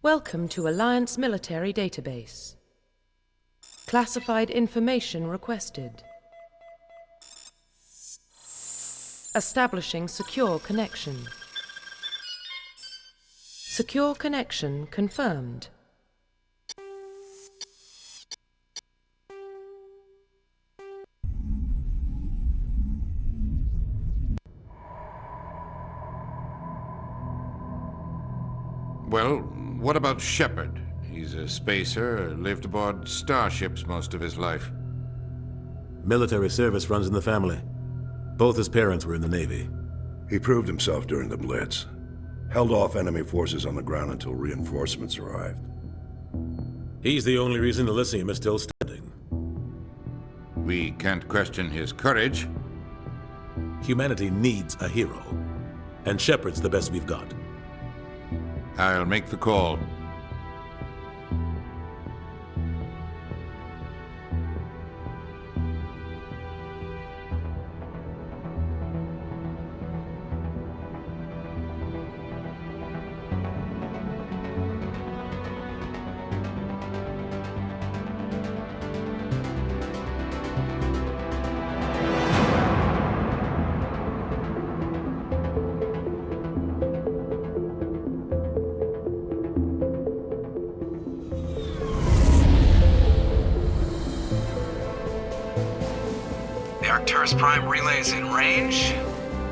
Welcome to Alliance Military Database. Classified information requested. Establishing secure connection. Secure connection confirmed. Well, what about Shepard? He's a spacer, lived aboard starships most of his life. Military service runs in the family. Both his parents were in the Navy. He proved himself during the Blitz. Held off enemy forces on the ground until reinforcements arrived. He's the only reason Elysium is still standing. We can't question his courage. Humanity needs a hero. And Shepard's the best we've got. I'll make the call. Arcturus Prime relay is in range.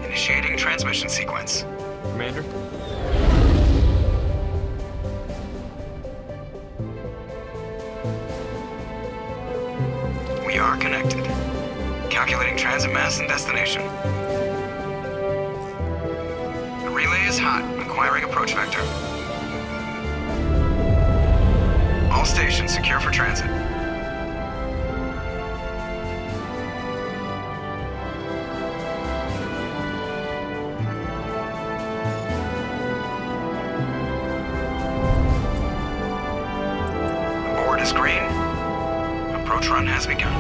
Initiating transmission sequence. Commander? We are connected. Calculating transit mass and destination. The relay is hot. Acquiring approach vector. All stations secure for transit. Green. Approach run has begun.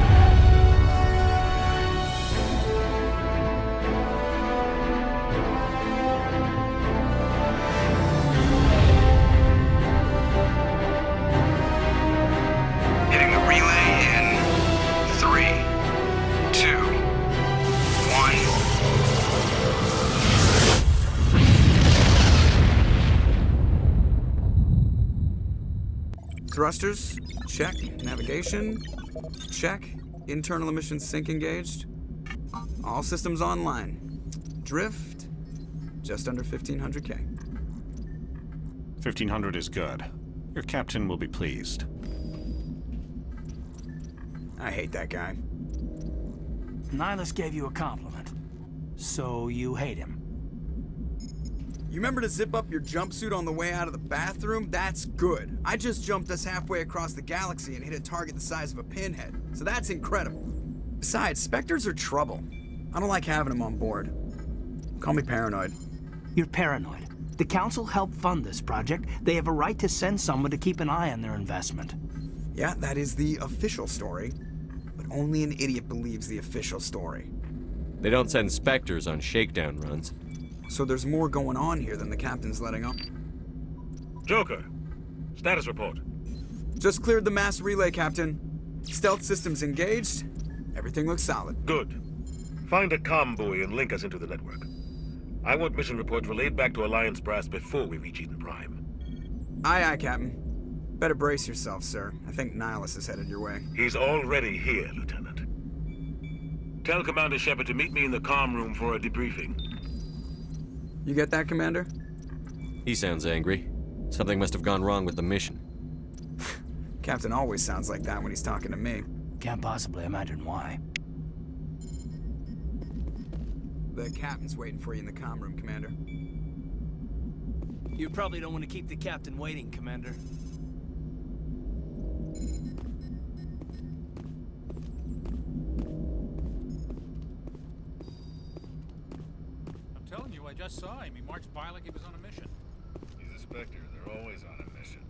Hitting the relay in 3, 2, 1. Thrusters. Check. Navigation. Check. Internal emissions sync engaged. All systems online. Drift. Just under 1500K. 1500 is good. Your captain will be pleased. I hate that guy. Nihilus gave you a compliment. So you hate him. You remember to zip up your jumpsuit on the way out of the bathroom? That's good. I just jumped us halfway across the galaxy and hit a target the size of a pinhead. So that's incredible. Besides, Spectres are trouble. I don't like having them on board. Call me paranoid. You're paranoid. The Council helped fund this project. They have a right to send someone to keep an eye on their investment. Yeah, that is the official story. But only an idiot believes the official story. They don't send Spectres on shakedown runs. So there's more going on here than the captain's letting on. Joker, status report. Just cleared the mass relay, Captain. Stealth systems engaged. Everything looks solid. Good. Find a comm buoy and link us into the network. I want mission reports relayed back to Alliance Brass before we reach Eden Prime. Aye, aye, Captain. Better brace yourself, sir. I think Nihilus is headed your way. He's already here, Lieutenant. Tell Commander Shepard to meet me in the comm room for a debriefing. You get that, Commander? He sounds angry. Something must have gone wrong with the mission. Captain always sounds like that when he's talking to me. Can't possibly imagine why. The captain's waiting for you in the comm room, Commander. You probably don't want to keep the captain waiting, Commander. I'm telling you, I just saw him. He marched by like he was on a mission. He's a Spectre. They're always on a mission.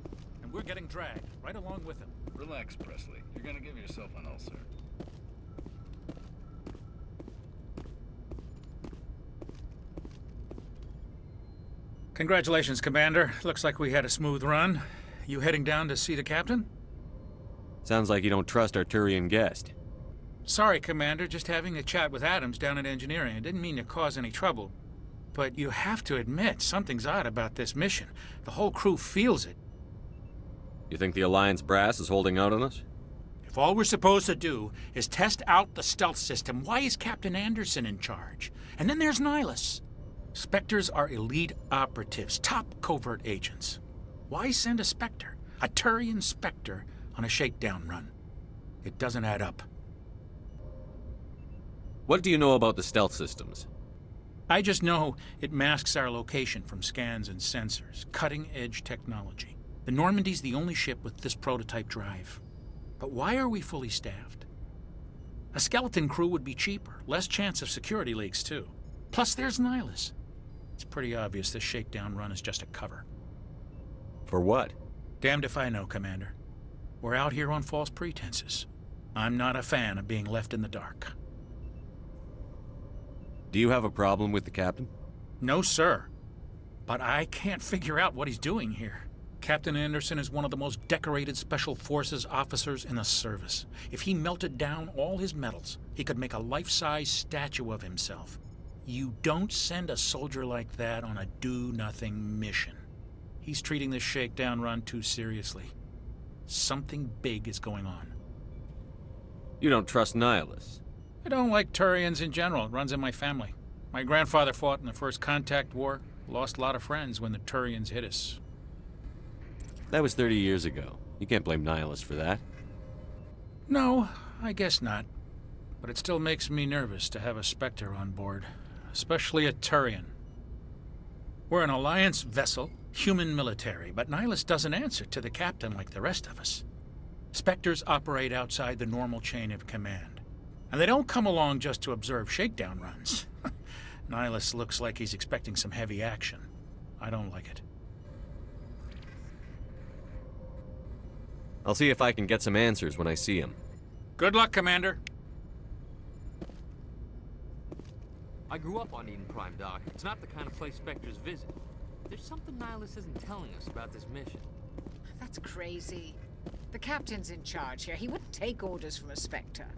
And we're getting dragged, right along with him. Relax, Presley. You're gonna give yourself an ulcer. Congratulations, Commander. Looks like we had a smooth run. You heading down to see the captain? Sounds like you don't trust our Turian guest. Sorry, Commander. Just having a chat with Adams down at engineering. I didn't mean to cause any trouble. But you have to admit, something's odd about this mission. The whole crew feels it. You think the Alliance brass is holding out on us? If all we're supposed to do is test out the stealth system, why is Captain Anderson in charge? And then there's Nihilus. Spectres are elite operatives, top covert agents. Why send a Spectre, a Turian Spectre, on a shakedown run? It doesn't add up. What do you know about the stealth systems? I just know it masks our location from scans and sensors. Cutting-edge technology. The Normandy's the only ship with this prototype drive. But why are we fully staffed? A skeleton crew would be cheaper, less chance of security leaks too. Plus there's Nihilus. It's pretty obvious this shakedown run is just a cover. For what? Damned if I know, Commander. We're out here on false pretenses. I'm not a fan of being left in the dark. Do you have a problem with the captain? No, sir. But I can't figure out what he's doing here. Captain Anderson is one of the most decorated Special Forces officers in the service. If he melted down all his medals, he could make a life-size statue of himself. You don't send a soldier like that on a do-nothing mission. He's treating this shakedown run too seriously. Something big is going on. You don't trust Nihilus? I don't like Turians in general. It runs in my family. My grandfather fought in the First Contact War. Lost a lot of friends when the Turians hit us. That was 30 years ago. You can't blame Nihilus for that. No, I guess not. But it still makes me nervous to have a Spectre on board. Especially a Turian. We're an Alliance vessel, human military, but Nihilus doesn't answer to the captain like the rest of us. Spectres operate outside the normal chain of command. And they don't come along just to observe shakedown runs. Nihilus looks like he's expecting some heavy action. I don't like it. I'll see if I can get some answers when I see him. Good luck, Commander. I grew up on Eden Prime, Doc. It's not the kind of place Spectres visit. There's something Nihilus isn't telling us about this mission. That's crazy. The captain's in charge here. He wouldn't take orders from a Spectre.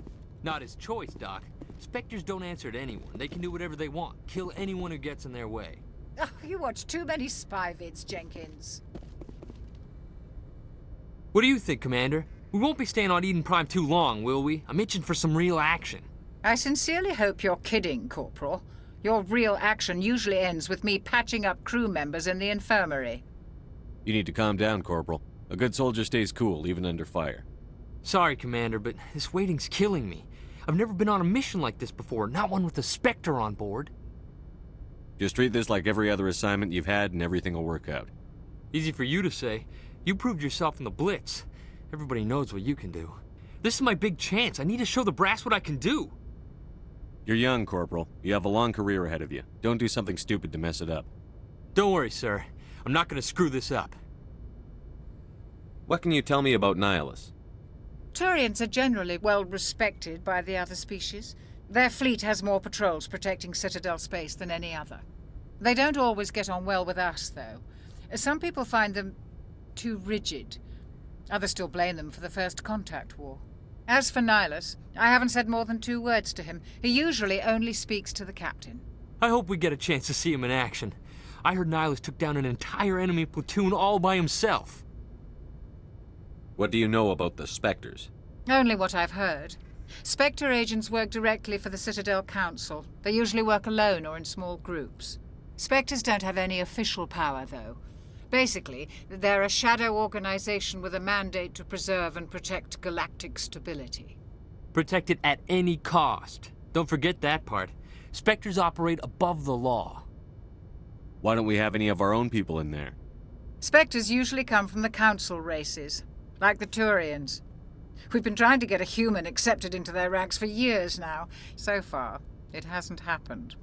Not his choice, Doc. Spectres don't answer to anyone. They can do whatever they want. Kill anyone who gets in their way. Oh, you watch too many spy vids, Jenkins. What do you think, Commander? We won't be staying on Eden Prime too long, will we? I'm itching for some real action. I sincerely hope you're kidding, Corporal. Your real action usually ends with me patching up crew members in the infirmary. You need to calm down, Corporal. A good soldier stays cool, even under fire. Sorry, Commander, but this waiting's killing me. I've never been on a mission like this before, not one with a Spectre on board. Just treat this like every other assignment you've had and everything will work out. Easy for you to say. You proved yourself in the Blitz. Everybody knows what you can do. This is my big chance. I need to show the brass what I can do. You're young, Corporal. You have a long career ahead of you. Don't do something stupid to mess it up. Don't worry, sir. I'm not going to screw this up. What can you tell me about Nihilus? Turians are generally well respected by the other species. Their fleet has more patrols protecting Citadel space than any other. They don't always get on well with us, though. Some people find them too rigid. Others still blame them for the First Contact War. As for Nihilus, I haven't said more than 2 words to him. He usually only speaks to the captain. I hope we get a chance to see him in action. I heard Nihilus took down an entire enemy platoon all by himself. What do you know about the Spectres? Only what I've heard. Spectre agents work directly for the Citadel Council. They usually work alone or in small groups. Spectres don't have any official power, though. Basically, they're a shadow organization with a mandate to preserve and protect galactic stability. Protect it at any cost. Don't forget that part. Spectres operate above the law. Why don't we have any of our own people in there? Spectres usually come from the Council races, like the Turians. We've been trying to get a human accepted into their ranks for years now. So far, it hasn't happened.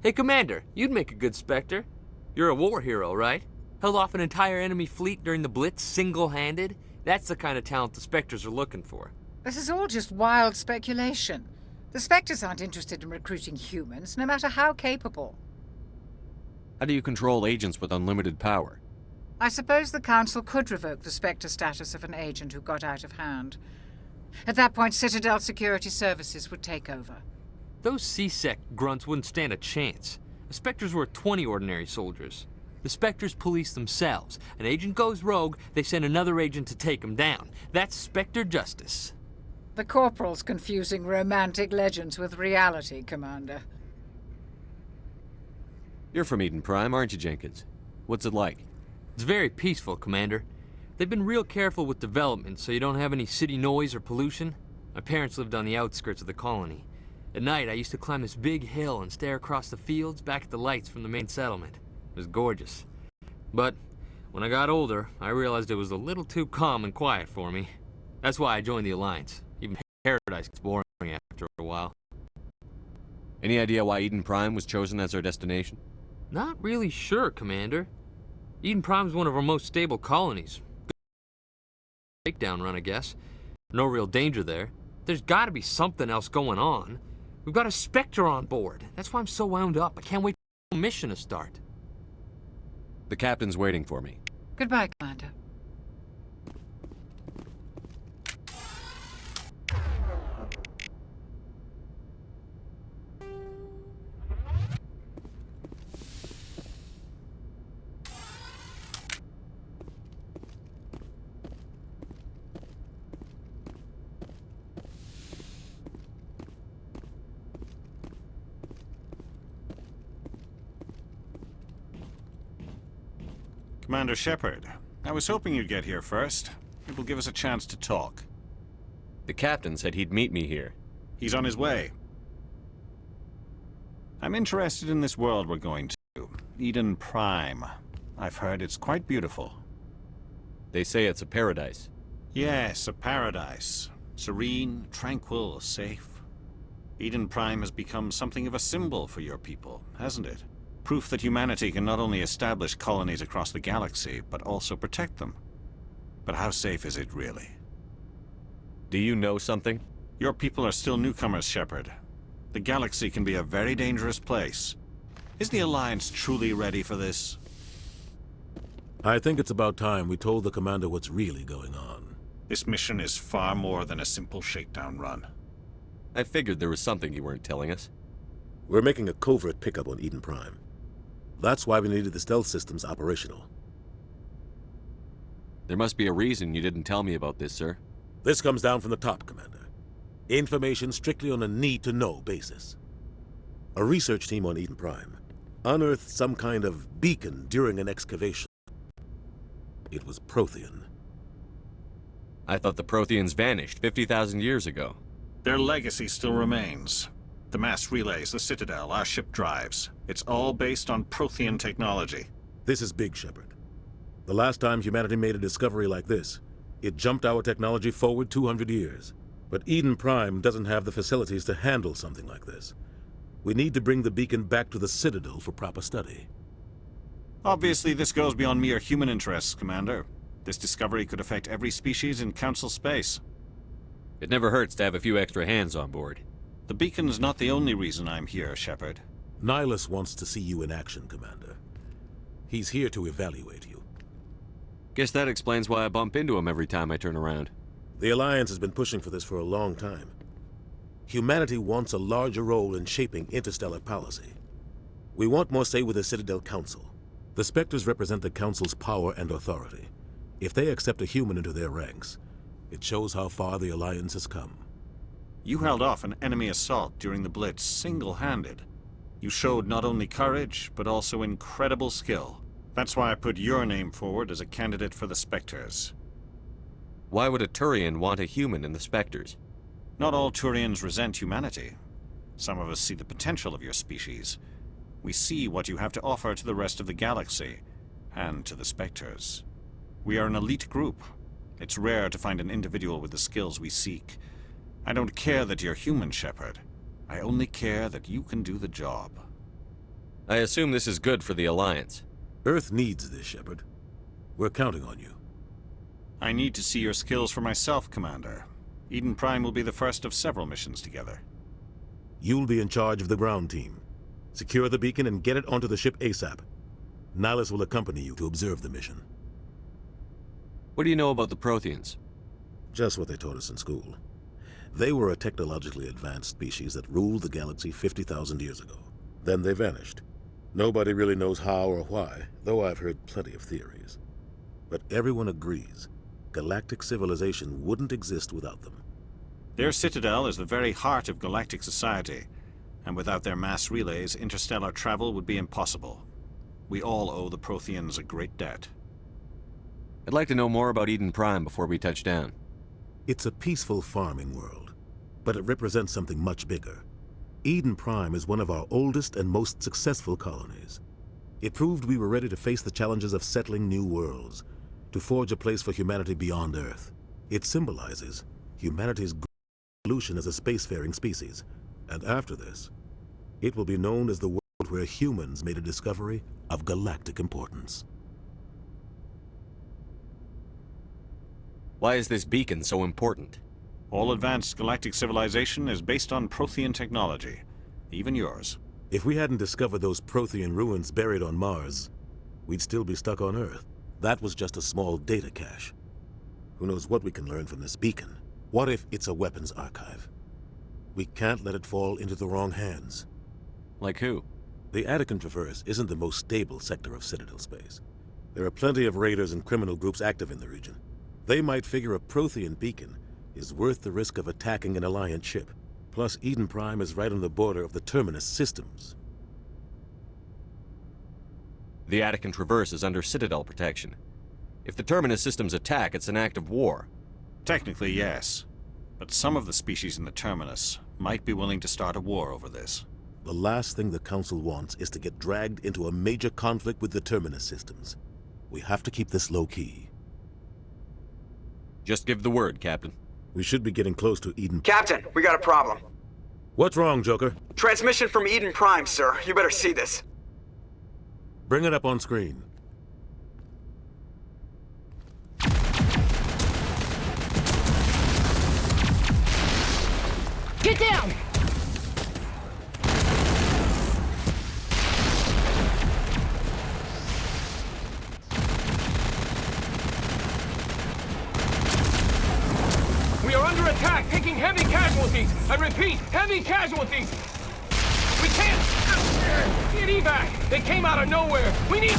Hey, Commander, you'd make a good Spectre. You're a war hero, right? Held off an entire enemy fleet during the Blitz single-handed? That's the kind of talent the Spectres are looking for. This is all just wild speculation. The Spectres aren't interested in recruiting humans, no matter how capable. How do you control agents with unlimited power? I suppose the Council could revoke the Spectre status of an agent who got out of hand. At that point, Citadel Security Services would take over. Those C-Sec grunts wouldn't stand a chance. The Spectres were 20 ordinary soldiers. The Spectres police themselves. An agent goes rogue, they send another agent to take him down. That's Spectre justice. The Corporal's confusing romantic legends with reality, Commander. You're from Eden Prime, aren't you, Jenkins? What's it like? It's very peaceful, Commander. They've been real careful with development, so you don't have any city noise or pollution. My parents lived on the outskirts of the colony. At night, I used to climb this big hill and stare across the fields back at the lights from the main settlement. It was gorgeous. But when I got older, I realized it was a little too calm and quiet for me. That's why I joined the Alliance. Even Paradise gets boring after a while. Any idea why Eden Prime was chosen as our destination? Not really sure, Commander. Eden Prime's one of our most stable colonies. Takedown run, I guess. No real danger there. There's gotta be something else going on. We've got a Spectre on board. That's why I'm so wound up. I can't wait for the mission to start. The captain's waiting for me. Goodbye, Commander. Commander Shepard, I was hoping you'd get here first. It will give us a chance to talk. The captain said he'd meet me here. He's on his way. I'm interested in this world we're going to, Eden Prime. I've heard it's quite beautiful. They say it's a paradise. Yes, a paradise. Serene, tranquil, safe. Eden Prime has become something of a symbol for your people, hasn't it? Proof that humanity can not only establish colonies across the galaxy, but also protect them. But how safe is it really? Do you know something? Your people are still newcomers, Shepard. The galaxy can be a very dangerous place. Is the Alliance truly ready for this? I think it's about time we told the Commander what's really going on. This mission is far more than a simple shakedown run. I figured there was something you weren't telling us. We're making a covert pickup on Eden Prime. That's why we needed the stealth systems operational. There must be a reason you didn't tell me about this, sir. This comes down from the top, Commander. Information strictly on a need-to-know basis. A research team on Eden Prime unearthed some kind of beacon during an excavation. It was Prothean. I thought the Protheans vanished 50,000 years ago. Their legacy still remains. The mass relays, the Citadel, our ship drives. It's all based on Prothean technology. This is big, Shepard. The last time humanity made a discovery like this, it jumped our technology forward 200 years. But Eden Prime doesn't have the facilities to handle something like this. We need to bring the beacon back to the Citadel for proper study. Obviously, this goes beyond mere human interests, Commander. This discovery could affect every species in Council space. It never hurts to have a few extra hands on board. The beacon's not the only reason I'm here, Shepard. Nihilus wants to see you in action, Commander. He's here to evaluate you. Guess that explains why I bump into him every time I turn around. The Alliance has been pushing for this for a long time. Humanity wants a larger role in shaping interstellar policy. We want more say with the Citadel Council. The Spectres represent the Council's power and authority. If they accept a human into their ranks, it shows how far the Alliance has come. You held off an enemy assault during the Blitz single-handed. You showed not only courage, but also incredible skill. That's why I put your name forward as a candidate for the Spectres. Why would a Turian want a human in the Spectres? Not all Turians resent humanity. Some of us see the potential of your species. We see what you have to offer to the rest of the galaxy, and to the Spectres. We are an elite group. It's rare to find an individual with the skills we seek. I don't care that you're human, Shepard. I only care that you can do the job. I assume this is good for the Alliance. Earth needs this, Shepard. We're counting on you. I need to see your skills for myself, Commander. Eden Prime will be the first of several missions together. You'll be in charge of the ground team. Secure the beacon and get it onto the ship ASAP. Nihilus will accompany you to observe the mission. What do you know about the Protheans? Just what they taught us in school. They were a technologically advanced species that ruled the galaxy 50,000 years ago. Then they vanished. Nobody really knows how or why, though I've heard plenty of theories. But everyone agrees galactic civilization wouldn't exist without them. Their citadel is the very heart of galactic society, and without their mass relays, interstellar travel would be impossible. We all owe the Protheans a great debt. I'd like to know more about Eden Prime before we touch down. It's a peaceful farming world, but it represents something much bigger. Eden Prime is one of our oldest and most successful colonies. It proved we were ready to face the challenges of settling new worlds, to forge a place for humanity beyond Earth. It symbolizes humanity's evolution as a spacefaring species, and after this, it will be known as the world where humans made a discovery of galactic importance. Why is this beacon so important? All advanced galactic civilization is based on Prothean technology, even yours. If we hadn't discovered those Prothean ruins buried on Mars, we'd still be stuck on Earth. That was just a small data cache. Who knows what we can learn from this beacon? What if it's a weapons archive? We can't let it fall into the wrong hands. Like who? The Attican Traverse isn't the most stable sector of Citadel space. There are plenty of raiders and criminal groups active in the region. They might figure a Prothean beacon is worth the risk of attacking an Alliance ship. Plus, Eden Prime is right on the border of the Terminus systems. The Attican Traverse is under Citadel protection. If the Terminus systems attack, it's an act of war. Technically, yes. But some of the species in the Terminus might be willing to start a war over this. The last thing the Council wants is to get dragged into a major conflict with the Terminus systems. We have to keep this low-key. Just give the word, Captain. We should be getting close to Eden. Captain, we got a problem. What's wrong, Joker? Transmission from Eden Prime, sir. You better see this. Bring it up on screen. Get down! We are under attack, taking heavy casualties. I repeat, heavy casualties. We can't get evac. They came out of nowhere. We need...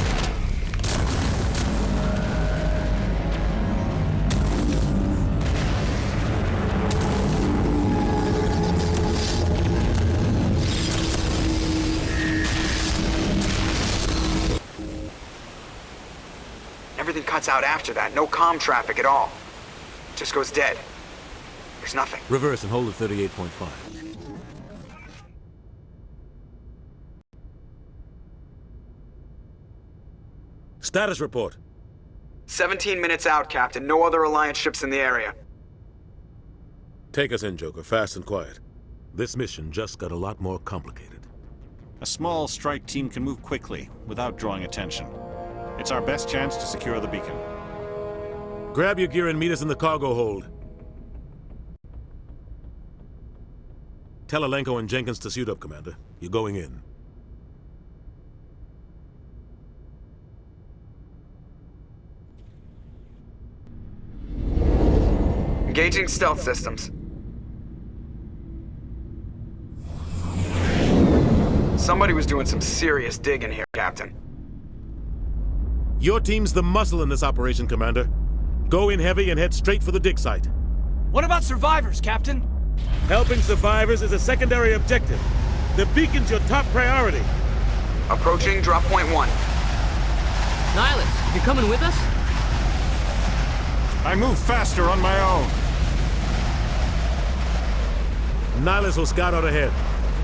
Everything cuts out after that. No comm traffic at all. Just goes dead. There's nothing. Reverse and hold at 38.5. Status report. 17 minutes out, Captain. No other Alliance ships in the area. Take us in, Joker, fast and quiet. This mission just got a lot more complicated. A small strike team can move quickly, without drawing attention. It's our best chance to secure the beacon. Grab your gear and meet us in the cargo hold. Tell Alenko and Jenkins to suit up, Commander. You're going in. Engaging stealth systems. Somebody was doing some serious digging here, Captain. Your team's the muscle in this operation, Commander. Go in heavy and head straight for the dig site. What about survivors, Captain? Helping survivors is a secondary objective. The beacon's your top priority. Approaching drop point 1. Nihilus, you coming with us? I move faster on my own. Nihilus will scout out ahead.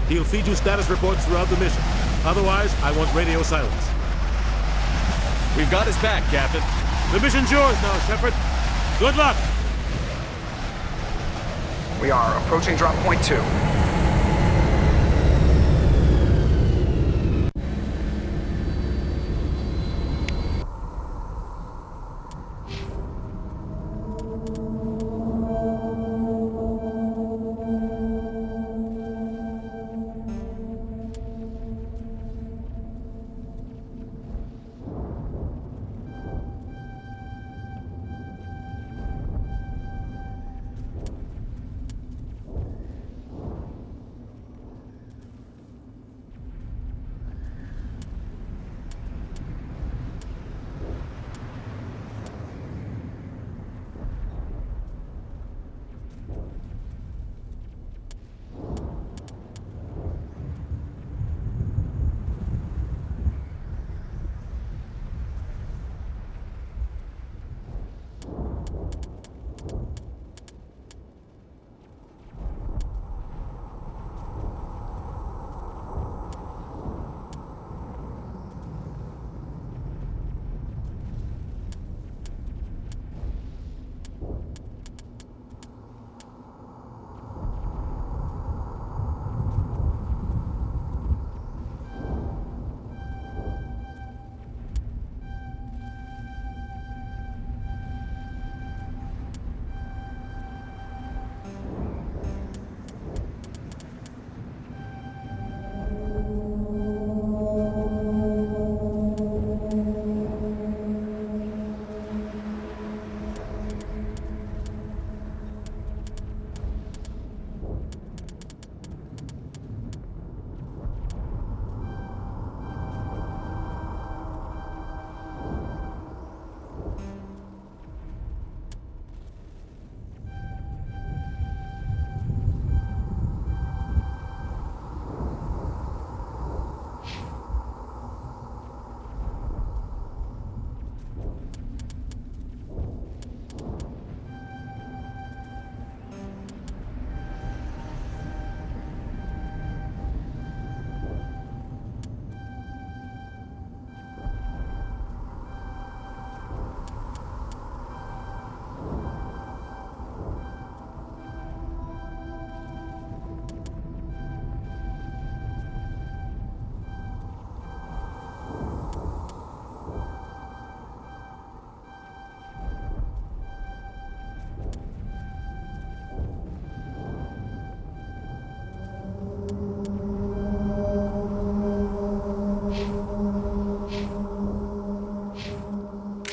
He'll feed you status reports throughout the mission. Otherwise, I want radio silence. We've got his back, Captain. The mission's yours now, Shepard. Good luck! We are approaching drop point 2.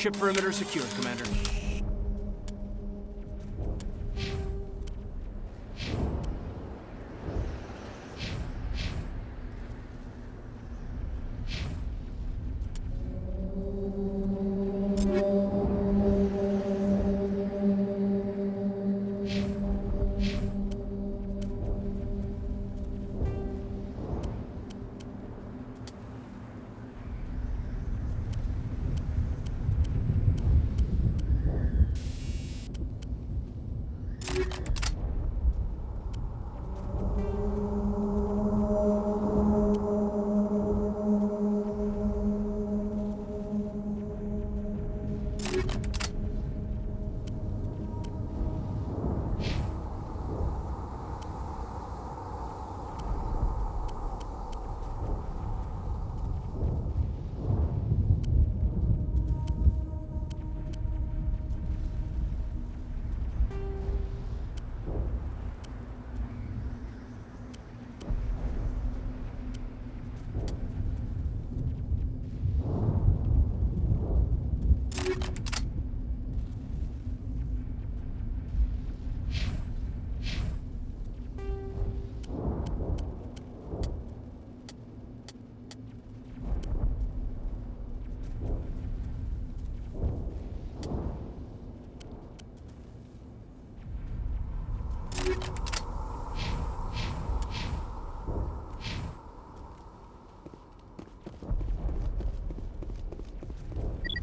Ship perimeter secured, Commander.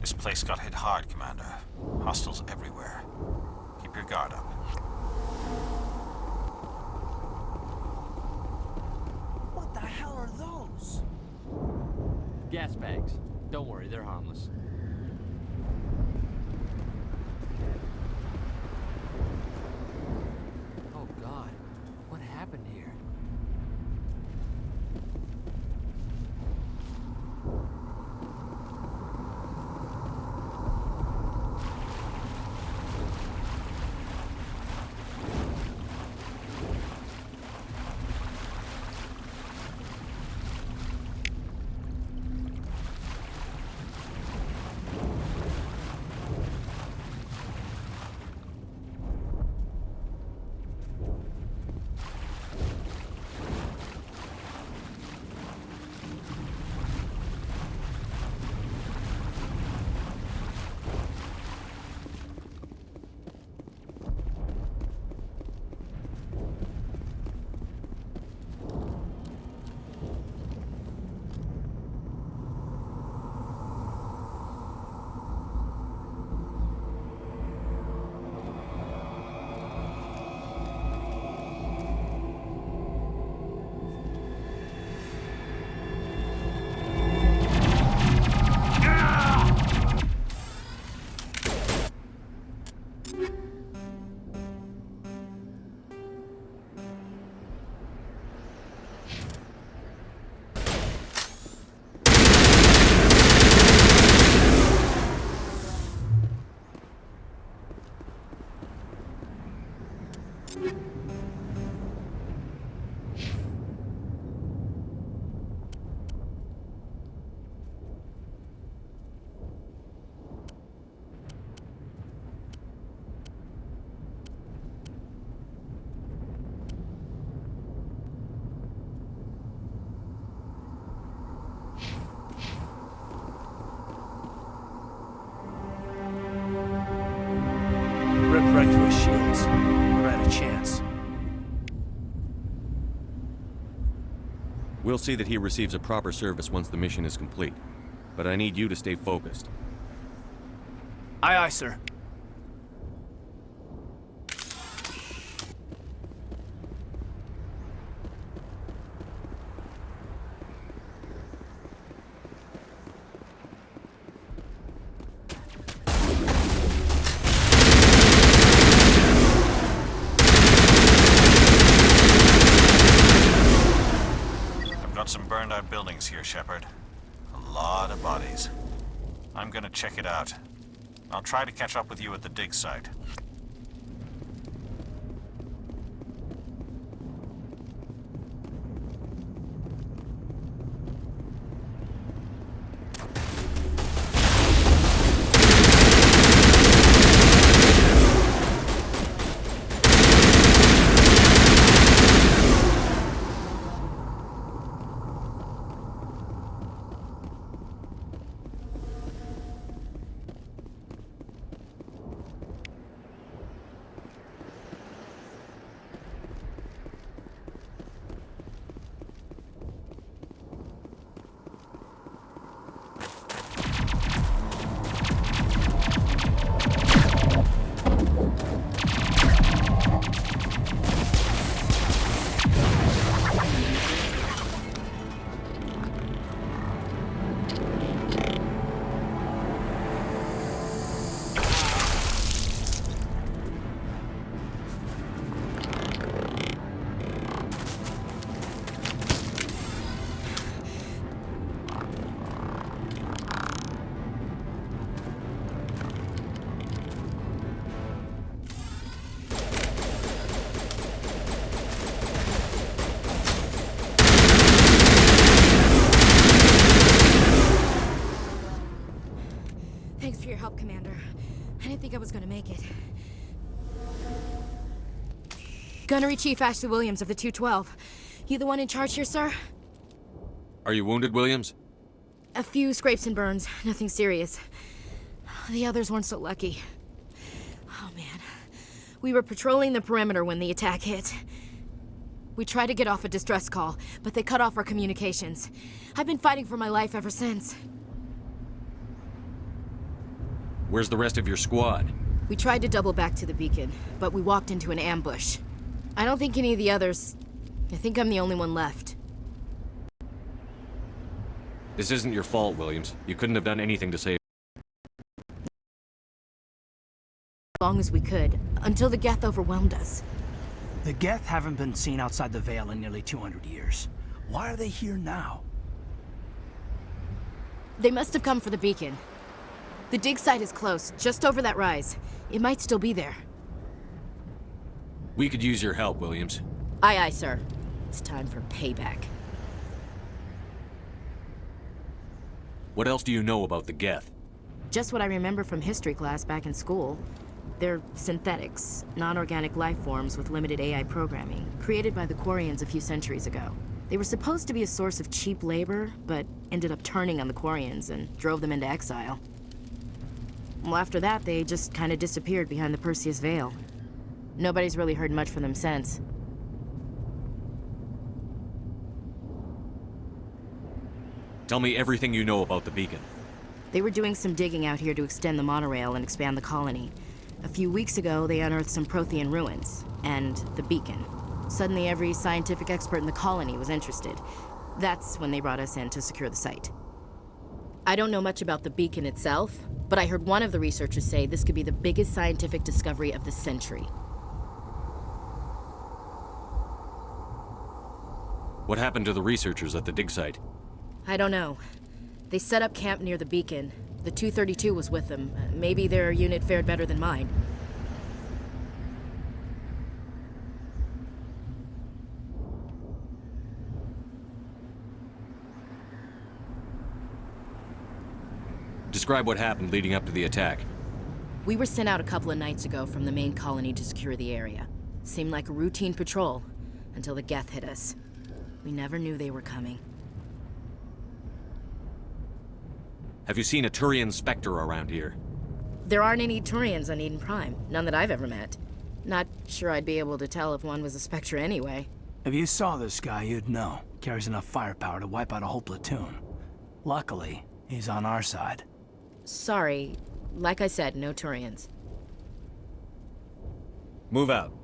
This place got hit hard, Commander. Hostiles everywhere. Keep your guard up. What the hell are those? Gas bags. Don't worry, they're harmless. Oh God, what happened here? Ripped right through his shields. Never had a chance. We'll see that he receives a proper service once the mission is complete. But I need you to stay focused. Aye, aye, sir. Some burned out buildings here, Shepard. A lot of bodies. I'm gonna check it out. I'll try to catch up with you at the dig site. for your help, Commander. I didn't think I was gonna make it. Gunnery Chief Ashley Williams of the 212. You the one in charge here, sir? Are you wounded, Williams? A few scrapes and burns, nothing serious. The others weren't so lucky. Oh man. We were patrolling the perimeter when the attack hit. We tried to get off a distress call, but they cut off our communications. I've been fighting for my life ever since. Where's the rest of your squad? We tried to double back to the beacon, but we walked into an ambush. I don't think any of the others... I think I'm the only one left. This isn't your fault, Williams. You couldn't have done anything to save... As long as we could, until the Geth overwhelmed us. The Geth haven't been seen outside the Veil in nearly 200 years. Why are they here now? They must have come for the beacon. The dig site is close, just over that rise. It might still be there. We could use your help, Williams. Aye, aye, sir. It's time for payback. What else do you know about the Geth? Just what I remember from history class back in school. They're synthetics, non-organic life forms with limited AI programming, created by the Quarians a few centuries ago. They were supposed to be a source of cheap labor, but ended up turning on the Quarians and drove them into exile. Well, after that, they just kind of disappeared behind the Perseus Veil. Nobody's really heard much from them since. Tell me everything you know about the beacon. They were doing some digging out here to extend the monorail and expand the colony. A few weeks ago, they unearthed some Prothean ruins, and the beacon. Suddenly, every scientific expert in the colony was interested. That's when they brought us in to secure the site. I don't know much about the beacon itself, but I heard one of the researchers say this could be the biggest scientific discovery of the century. What happened to the researchers at the dig site? I don't know. They set up camp near the beacon. The 232 was with them. Maybe their unit fared better than mine. Describe what happened leading up to the attack. We were sent out a couple of nights ago from the main colony to secure the area. Seemed like a routine patrol, until the Geth hit us. We never knew they were coming. Have you seen a Turian Spectre around here? There aren't any Turians on Eden Prime. None that I've ever met. Not sure I'd be able to tell if one was a Spectre anyway. If you saw this guy, you'd know. Carries enough firepower to wipe out a whole platoon. Luckily, he's on our side. Sorry. Like I said, no Turians. Move out.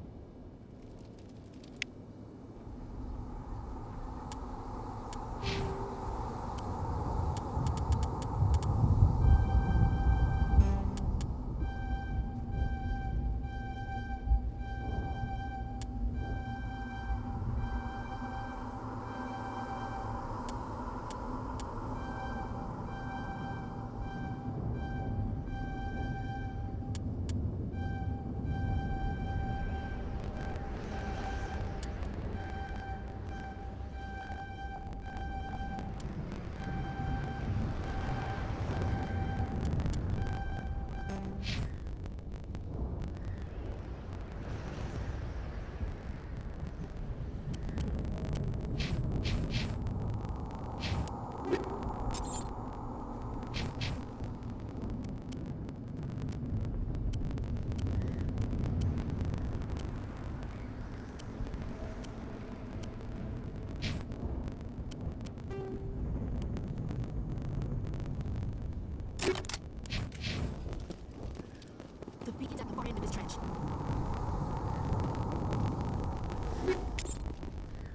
The beacon's at the far end of this trench.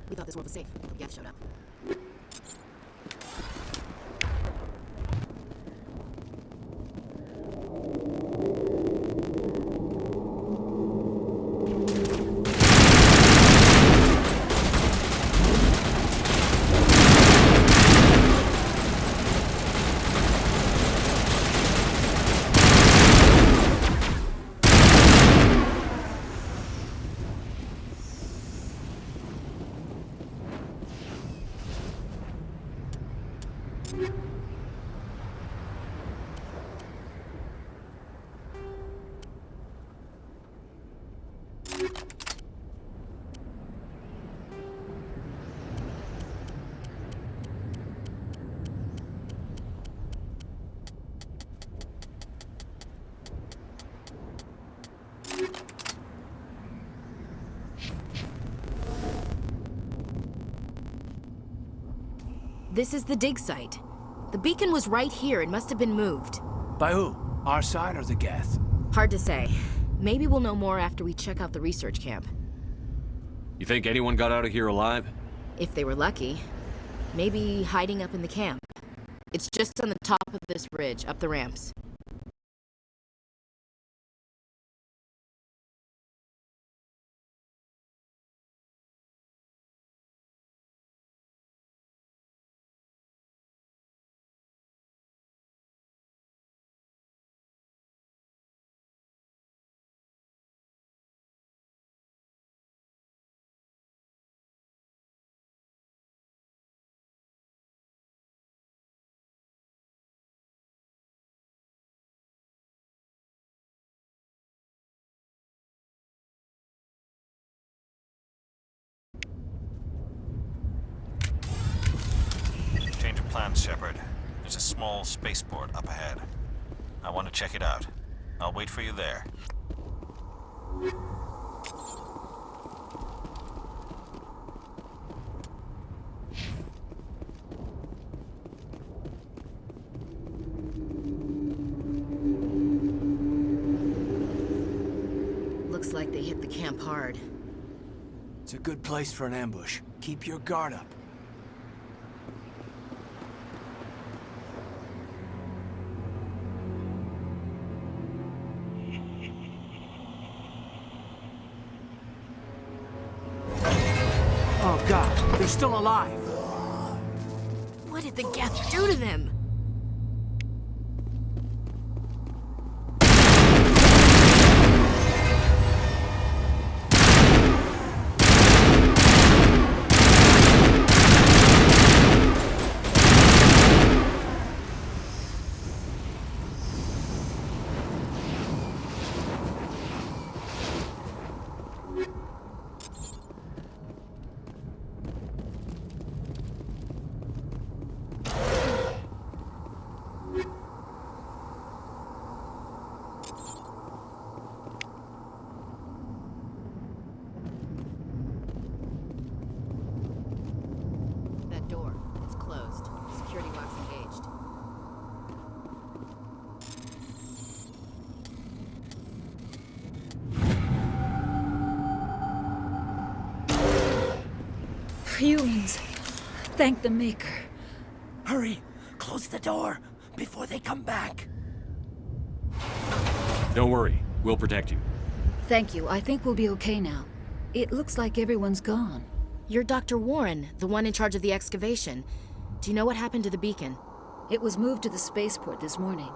We thought this world was safe until the Geth showed up. This is the dig site. The beacon was right here. It must have been moved. By who? Our side or the Geth? Hard to say. Maybe we'll know more after we check out the research camp. You think anyone got out of here alive? If they were lucky. Maybe hiding up in the camp. It's just on the top of this ridge, up the ramps. Change of plans, Shepard. There's a small spaceport up ahead. I want to check it out. I'll wait for you there. Looks like they hit the camp hard. It's a good place for an ambush. Keep your guard up. Oh God, they're still alive. What did the Geth do to them? Humans. Thank the Maker. Hurry! Close the door before they come back. Don't worry. We'll protect you. Thank you. I think we'll be okay now. It looks like everyone's gone. You're Dr. Warren, the one in charge of the excavation. Do you know what happened to the beacon? It was moved to the spaceport this morning.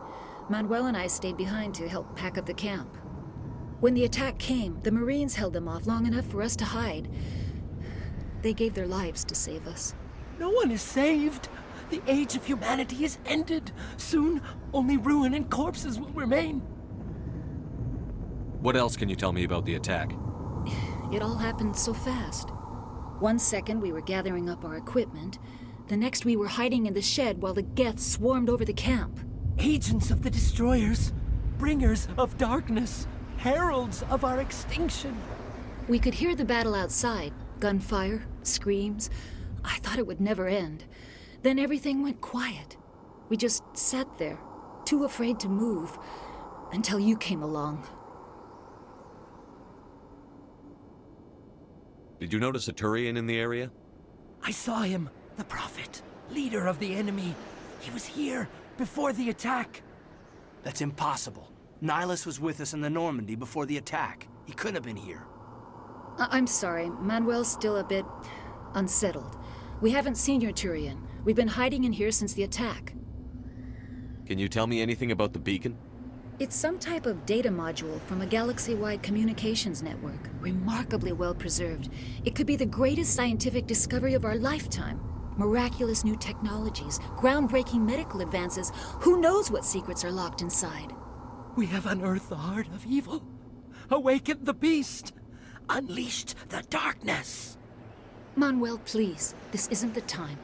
Manuel and I stayed behind to help pack up the camp. When the attack came, the Marines held them off long enough for us to hide. They gave their lives to save us. No one is saved. The age of humanity is ended. Soon, only ruin and corpses will remain. What else can you tell me about the attack? It all happened so fast. 1 second we were gathering up our equipment. The next we were hiding in the shed while the Geth swarmed over the camp. Agents of the Destroyers. Bringers of darkness. Heralds of our extinction. We could hear the battle outside. Gunfire, screams. I thought it would never end. Then everything went quiet. We just sat there, too afraid to move, until you came along. Did you notice a Turian in the area? I saw him, the Prophet, leader of the enemy. He was here before the attack. That's impossible. Nihilus was with us in the Normandy before the attack. He couldn't have been here. I'm sorry. Manuel's still a bit unsettled. We haven't seen your Turian. We've been hiding in here since the attack. Can you tell me anything about the beacon? It's some type of data module from a galaxy-wide communications network. Remarkably well preserved. It could be the greatest scientific discovery of our lifetime. Miraculous new technologies, groundbreaking medical advances. Who knows what secrets are locked inside? We have unearthed the heart of evil, awakened the beast, unleashed the darkness. Manuel, please. This isn't the time.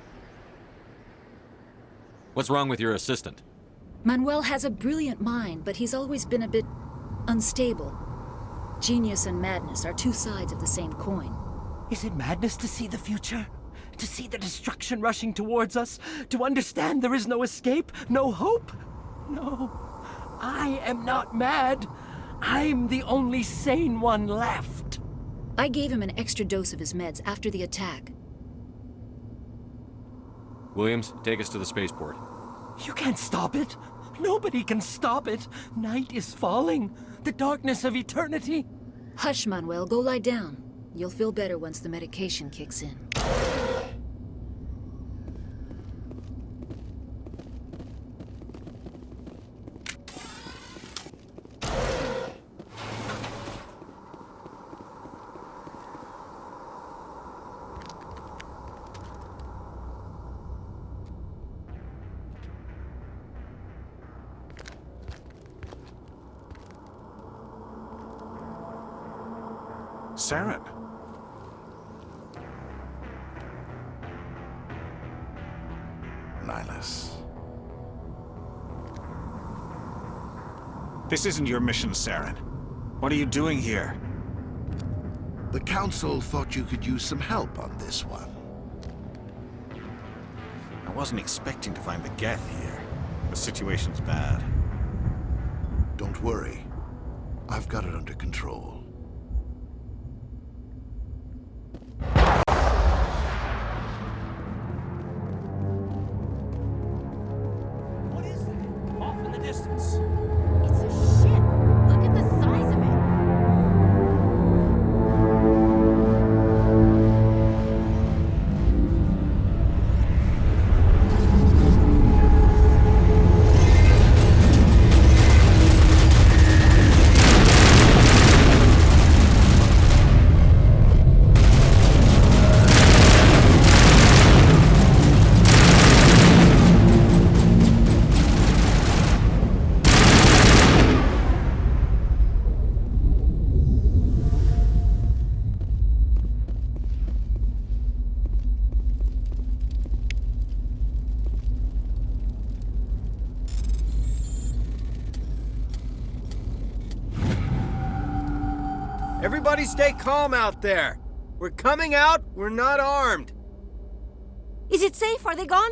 What's wrong with your assistant? Manuel has a brilliant mind, but he's always been a bit unstable. Genius and madness are two sides of the same coin. Is it madness to see the future? To see the destruction rushing towards us? To understand there is no escape? No hope? No. I am not mad. I'm the only sane one left. I gave him an extra dose of his meds after the attack. Williams, take us to the spaceport. You can't stop it. Nobody can stop it. Night is falling. The darkness of eternity. Hush, Manuel. Go lie down. You'll feel better once the medication kicks in. Saren. Nihlus. This isn't your mission, Saren. What are you doing here? The Council thought you could use some help on this one. I wasn't expecting to find the Geth here. The situation's bad. Don't worry. I've got it under control. What is that? Off in the distance. It's a ship. Look at the size of it. Everybody stay calm out there. We're coming out, we're not armed. Is it safe? Are they gone?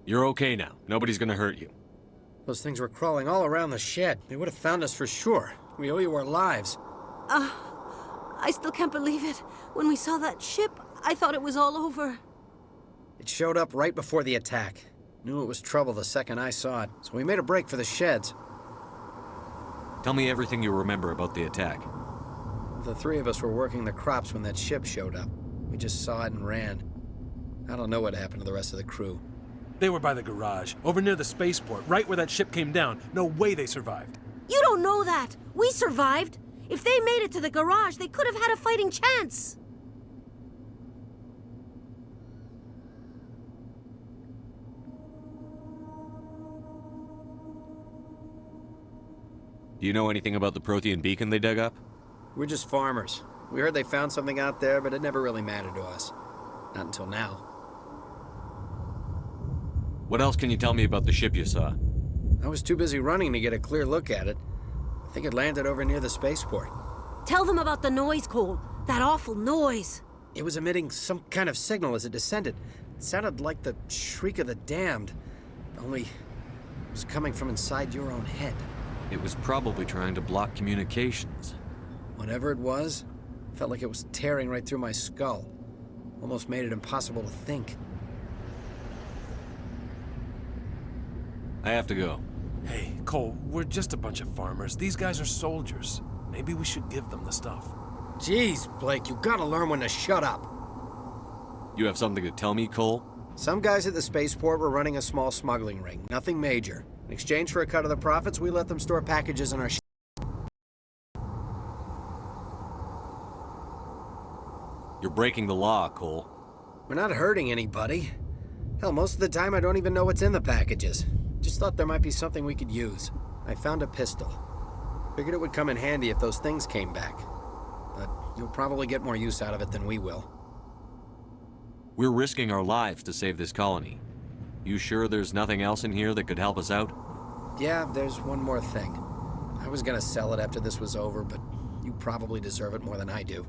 You're okay now. Nobody's gonna hurt you. Those things were crawling all around the shed. They would have found us for sure. We owe you our lives. I still can't believe it. When we saw that ship, I thought it was all over. It showed up right before the attack. Knew it was trouble the second I saw it, so we made a break for the sheds. Tell me everything you remember about the attack. The three of us were working the crops when that ship showed up. We just saw it and ran. I don't know what happened to the rest of the crew. They were by the garage, over near the spaceport, right where that ship came down. No way they survived. You don't know that. We survived. If they made it to the garage, they could have had a fighting chance. Do you know anything about the Prothean beacon they dug up? We're just farmers. We heard they found something out there, but it never really mattered to us. Not until now. What else can you tell me about the ship you saw? I was too busy running to get a clear look at it. I think it landed over near the spaceport. Tell them about the noise, Cole. That awful noise. It was emitting some kind of signal as it descended. It sounded like the shriek of the damned. Only it was coming from inside your own head. It was probably trying to block communications. Whatever it was, felt like it was tearing right through my skull. Almost made it impossible to think. I have to go. Hey, Cole, we're just a bunch of farmers. These guys are soldiers. Maybe we should give them the stuff. Jeez, Blake, you gotta learn when to shut up. You have something to tell me, Cole? Some guys at the spaceport were running a small smuggling ring. Nothing major. In exchange for a cut of the profits, we let them store packages in our ship. You're breaking the law, Cole. We're not hurting anybody. Hell, most of the time I don't even know what's in the packages. Just thought there might be something we could use. I found a pistol. Figured it would come in handy if those things came back. But you'll probably get more use out of it than we will. We're risking our lives to save this colony. You sure there's nothing else in here that could help us out? Yeah, there's one more thing. I was gonna sell it after this was over, but you probably deserve it more than I do.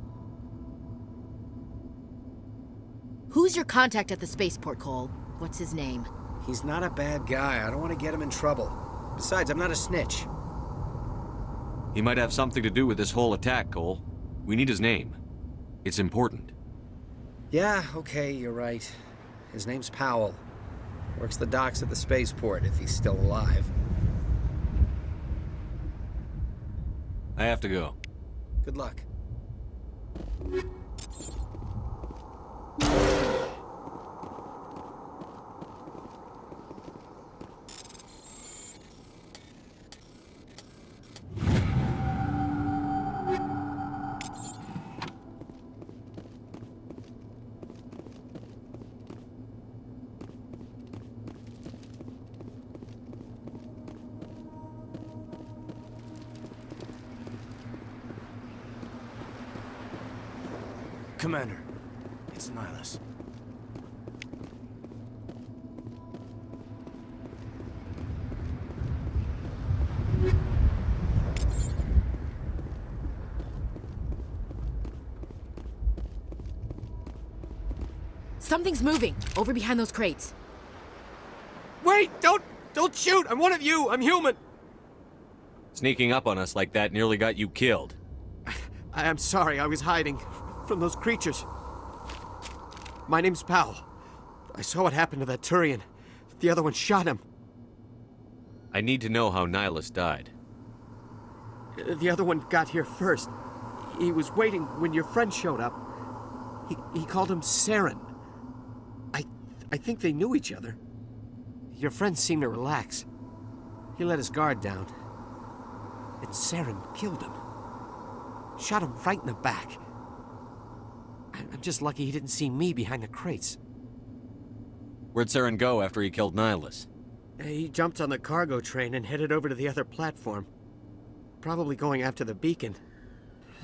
Who's your contact at the spaceport, Cole? What's his name? He's not a bad guy. I don't want to get him in trouble. Besides, I'm not a snitch. He might have something to do with this whole attack, Cole. We need his name. It's important. Yeah, okay, you're right. His name's Powell. Works the docks at the spaceport, if he's still alive. I have to go. Good luck. Commander, it's Nihilus. Something's moving, over behind those crates. Wait! Don't shoot! I'm one of you! I'm human! Sneaking up on us like that nearly got you killed. I'm sorry, I was hiding from those creatures. My name's Powell. I saw what happened to that Turian. The other one shot him. I need to know how Nihilus died. The other one got here first. He was waiting when your friend showed up. He called him Saren. I think they knew each other. Your friend seemed to relax. He let his guard down. And Saren killed him. Shot him right in the back. I'm just lucky he didn't see me behind the crates. Where'd Saren go after he killed Nihilus? He jumped on the cargo train and headed over to the other platform. Probably going after the beacon.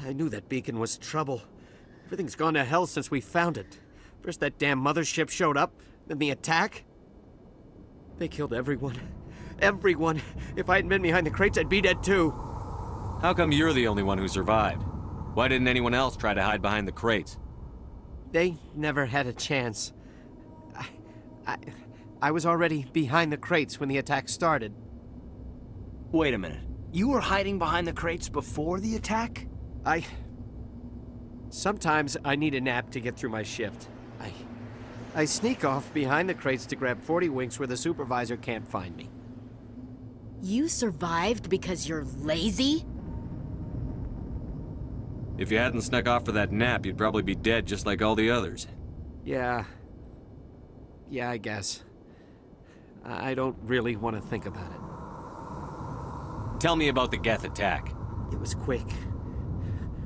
I knew that beacon was trouble. Everything's gone to hell since we found it. First that damn mothership showed up, then the attack. They killed everyone. Everyone. If I hadn't been behind the crates, I'd be dead too. How come you're the only one who survived? Why didn't anyone else try to hide behind the crates? They never had a chance. I was already behind the crates when the attack started. Wait a minute. You were hiding behind the crates before the attack? Sometimes I need a nap to get through my shift. I sneak off behind the crates to grab 40 winks where the supervisor can't find me. You survived because you're lazy? If you hadn't snuck off for that nap, you'd probably be dead just like all the others. Yeah, I guess. I don't really want to think about it. Tell me about the Geth attack. It was quick.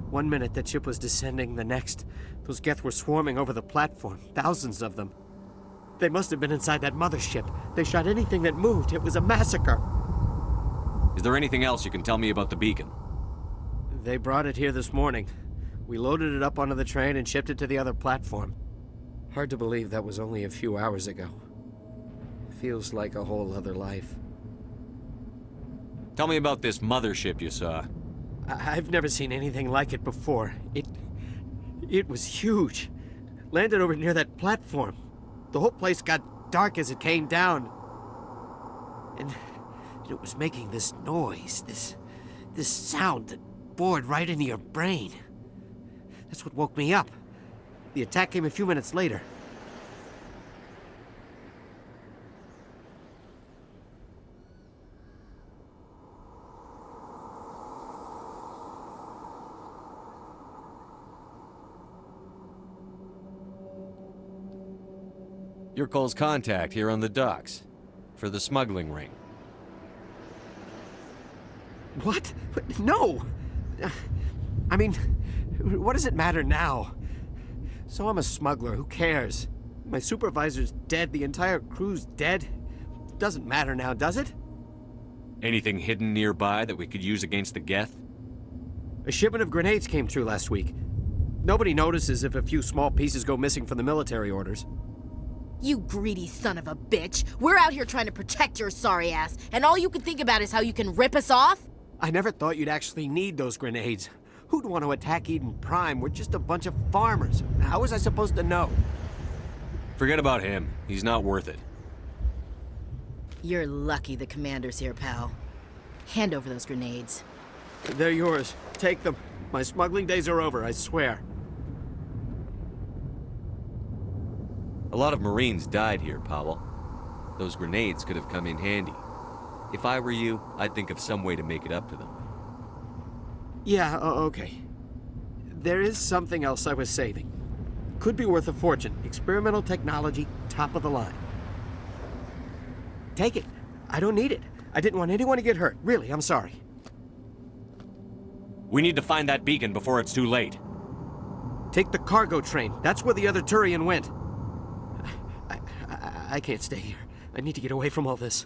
1 minute the ship was descending, the next, those Geth were swarming over the platform, thousands of them. They must have been inside that mothership. They shot anything that moved. It was a massacre. Is there anything else you can tell me about the beacon? They brought it here this morning. We loaded it up onto the train and shipped it to the other platform. Hard to believe that was only a few hours ago. Feels like a whole other life. Tell me about this mothership you saw. I've never seen anything like it before. It was huge. Landed over near that platform. The whole place got dark as it came down. And it was making this noise, this sound that bored right into your brain. That's what woke me up. The attack came a few minutes later. You're Cole's contact here on the docks for the smuggling ring. What? No! I mean, what does it matter now? So I'm a smuggler, who cares? My supervisor's dead, the entire crew's dead. Doesn't matter now, does it? Anything hidden nearby that we could use against the Geth? A shipment of grenades came through last week. Nobody notices if a few small pieces go missing from the military orders. You greedy son of a bitch. We're out here trying to protect your sorry ass, and all you can think about is how you can rip us off? I never thought you'd actually need those grenades. Who'd want to attack Eden Prime? We're just a bunch of farmers. How was I supposed to know? Forget about him. He's not worth it. You're lucky the commander's here, pal. Hand over those grenades. They're yours. Take them. My smuggling days are over, I swear. A lot of Marines died here, Powell. Those grenades could have come in handy. If I were you, I'd think of some way to make it up to them. Yeah, okay. There is something else I was saving. Could be worth a fortune. Experimental technology, top of the line. Take it. I don't need it. I didn't want anyone to get hurt. Really, I'm sorry. We need to find that beacon before it's too late. Take the cargo train. That's where the other Turian went. I can't stay here. I need to get away from all this.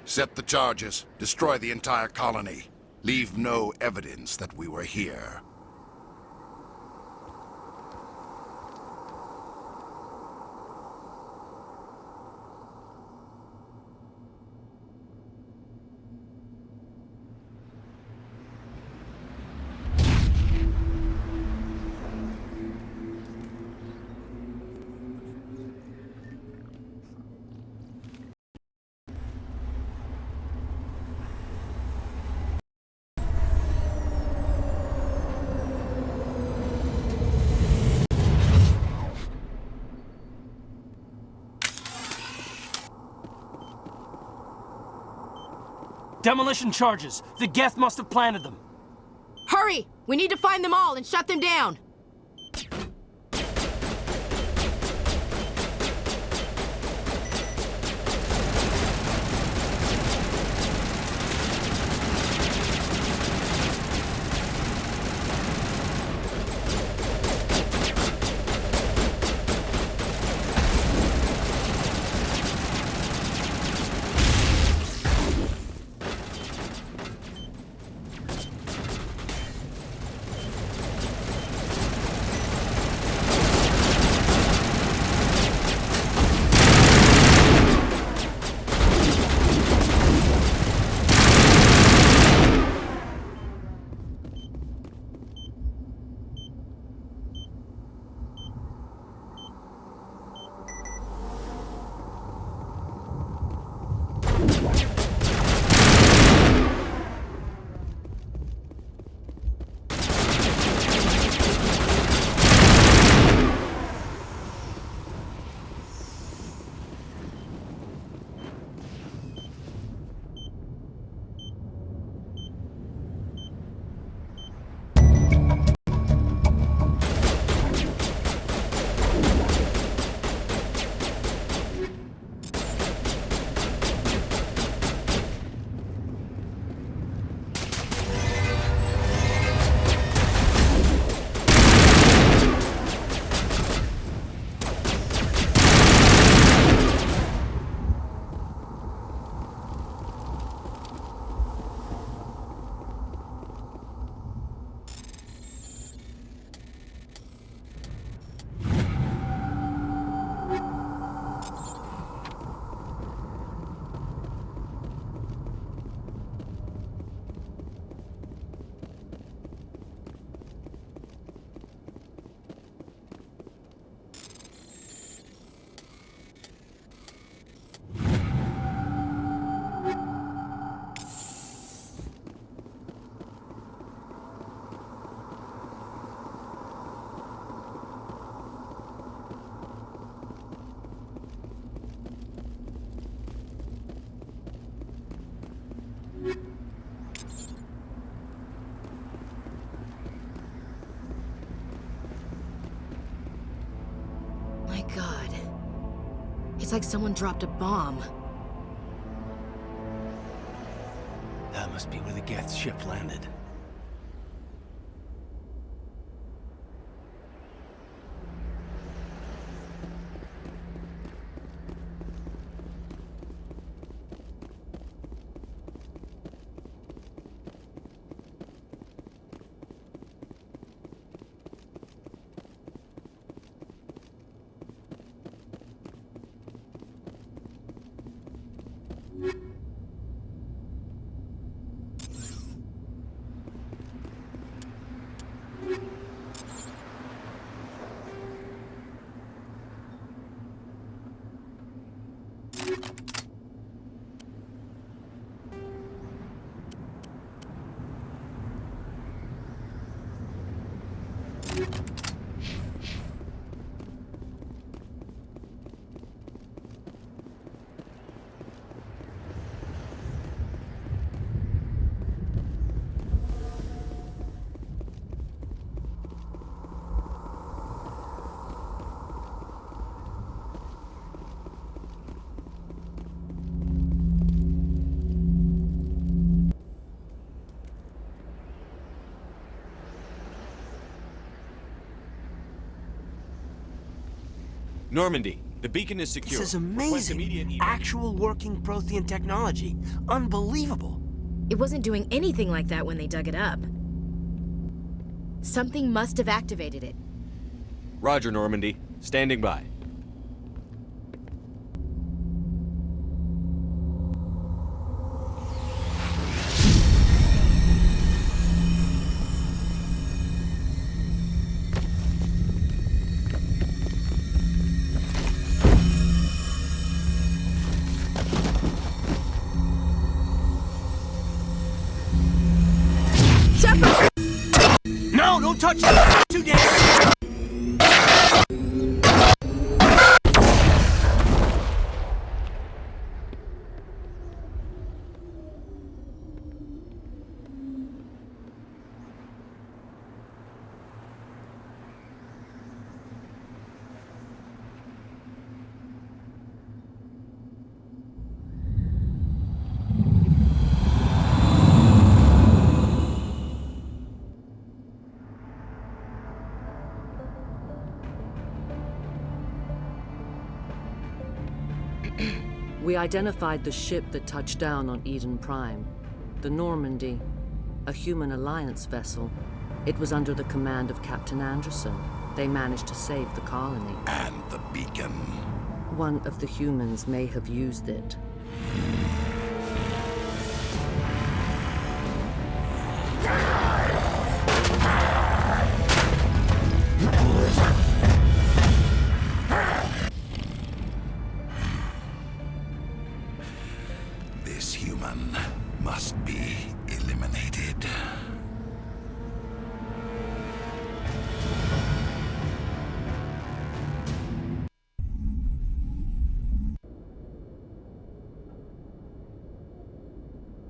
Set the charges. Destroy the entire colony. Leave no evidence that we were here. Demolition charges. The Geth must have planted them. Hurry! We need to find them all and shut them down. Looks like someone dropped a bomb. That must be where the Geth ship landed. Normandy, the beacon is secure. This is amazing. Actual working Prothean technology. Unbelievable. It wasn't doing anything like that when they dug it up. Something must have activated it. Roger, Normandy. Standing by. No, don't touch it! Too damn... We identified the ship that touched down on Eden Prime. The Normandy, a human alliance vessel. It was under the command of Captain Anderson. They managed to save the colony. And the beacon. One of the humans may have used it. This human must be eliminated.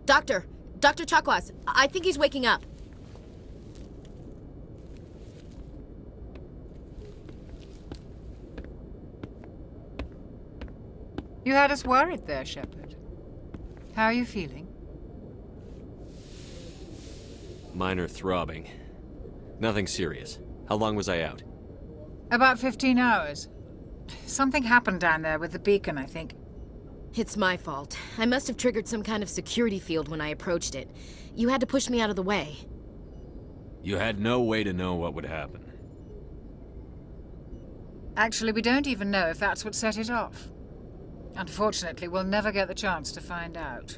Dr. Chakwas, I think he's waking up. You had us worried there, Shepard. How are you feeling? Minor throbbing. Nothing serious. How long was I out? About 15 hours. Something happened down there with the beacon, I think. It's my fault. I must have triggered some kind of security field when I approached it. You had to push me out of the way. You had no way to know what would happen. Actually, we don't even know if that's what set it off. Unfortunately, we'll never get the chance to find out.